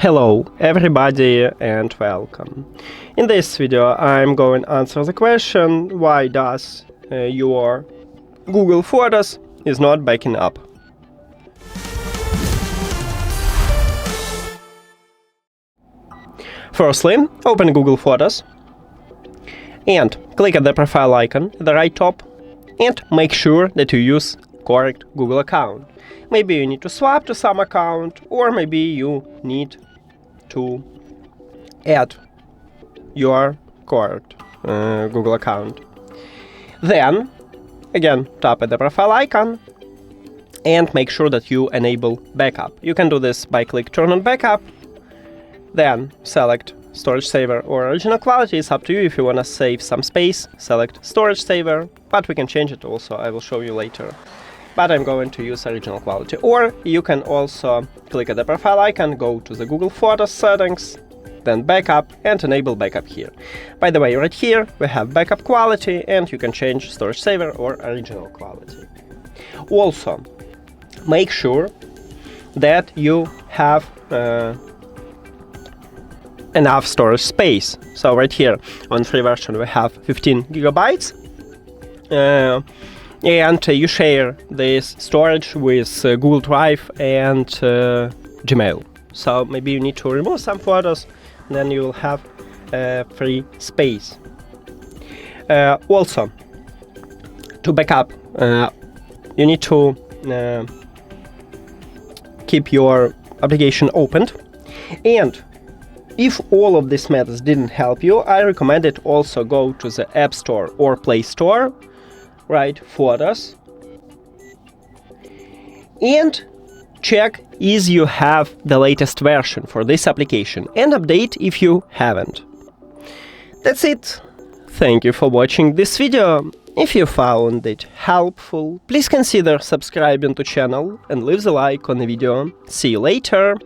Hello everybody and welcome. In this video I'm going to answer the question why does your Google Photos is not backing up. Firstly, open Google Photos and click at the profile icon at the right top and make sure that you use correct Google account. Maybe you need to swap to some account, or maybe you need to add your correct Google account. Then, again, tap at the profile icon and make sure that you enable backup. You can do this by click turn on backup, then select storage saver or original quality. It's up to you. If you want to save some space, select storage saver, but we can change it also, I will show you later. But I'm going to use original quality. Or you can also click at the profile icon, go to the Google Photos settings, then backup, and enable backup here. By the way, right here we have backup quality, and you can change storage saver or original quality. Also, make sure that you have enough storage space. So right here on free version we have 15 gigabytes. And you share this storage with Google Drive and Gmail. So maybe you need to remove some photos, then you will have free space. Also, to backup, you need to keep your application opened. And if all of these methods didn't help you, I recommend it also go to the App Store or Play Store, write Photos, and check if you have the latest version for this application and update if you haven't. That's it. Thank you for watching this video. If you found it helpful, please consider subscribing to channel and leave the like on the video. See you later.